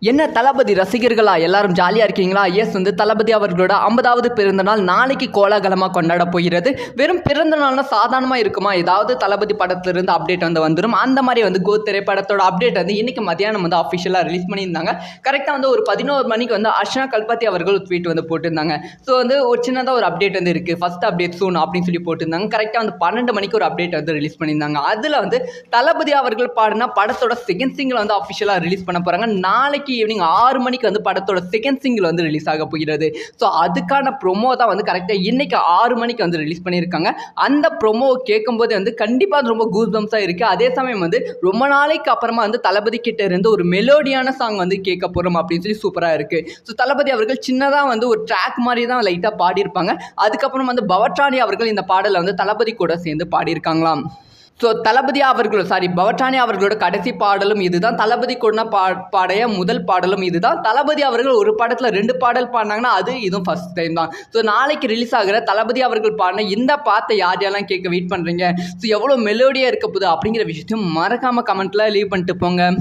என்ன தளபதி ரசிகர்களா எல்லாரும் ஜாலியாக இருக்கீங்களா? எஸ் தளபதி அவர்களோட 50வது பிறந்த நாள் நாளைக்கு கோலாகலமாக கொண்டாட போகிறது. வெறும் பிறந்த நாள்னா சாதாரணமாக இருக்குமா? ஏதாவது தளபதி படத்திலிருந்து அப்டேட் வந்துடும். அந்த மாதிரி கோ திரைப்படத்தோட அப்டேட் இன்னைக்கு மதியானம் அஃபிஷியலாக ரிலீஸ் பண்ணியிருந்தாங்க. கரெக்டாக ஒரு 11 மணிக்கு அர்ச்சனா கல்பாத்தி அவர்கள் ட்வீட் போட்டிருந்தாங்க. ஸோ ஒரு சின்னதாக ஒரு அப்டேட் இருக்குது. ஃபர்ஸ்ட் அப்டேட் சூன் அப்படின்னு சொல்லி போட்டிருந்தாங்க. கரெக்டாக 12 மணிக்கு ஒரு அப்டேட் ரிலீஸ் பண்ணியிருந்தாங்க. அதில் தளபதி அவர்கள் பாடினா படத்தோட செகண்ட் சிங்கிள் அஃபிஷியலாக ரிலீஸ் பண்ண போகிறாங்க. நாளைக்கு ஈவினிங் 6 மணிக்கு படத்தோட செகண்ட் சிங்கிள் ரிலீஸ் ஆக போகிறது. ஸோ அதுக்கான ப்ரொமோ தான் கரெக்டாக இன்னைக்கு 6 மணிக்கு ரிலீஸ் பண்ணியிருக்காங்க. அந்த ப்ரொமோ கேட்கும்போது கண்டிப்பாக ரொம்ப கூஸ் பம்ஸாக இருக்குது. அதே சமயம் ரொம்ப நாளைக்கு அப்புறமா தளபதி கிட்ட இருந்து ஒரு மெலோடியான சாங் கேட்க போகிறோம் அப்படின்னு சொல்லி சூப்பராக இருக்குது. ஸோ தளபதி அவர்கள் சின்னதாக ஒரு ட்ராக் மாதிரி தான் லைட்டாக பாடியிருப்பாங்க. அதுக்கப்புறம் பவட்டானி அவர்கள் இந்த பாடலை தளபதி கூட சேர்ந்து பாடியிருக்காங்களாம். ஸோ பவட்டானி அவர்களோட கடைசி பாடலும் இதுதான். தளபதி கூட பாடைய முதல் பாடலும் இதுதான். தளபதி அவர்கள் ஒரு படத்தில் 2 பாடல் பாடினாங்கன்னா இதுவும் ஃபர்ஸ்ட் டைம் தான். ஸோ நாளைக்கு ரிலீஸ் ஆகிற தளபதி அவர்கள் பாடின இந்த பாட்டை யாரெல்லாம் கேட்க வெயிட் பண்ணுறீங்க? ஸோ எவ்வளோ மெலோடியாக இருக்க போகுது அப்படிங்கிற விஷயத்தையும் மறக்காமல் கமெண்ட்டில் லீவ் பண்ணிட்டு போங்க.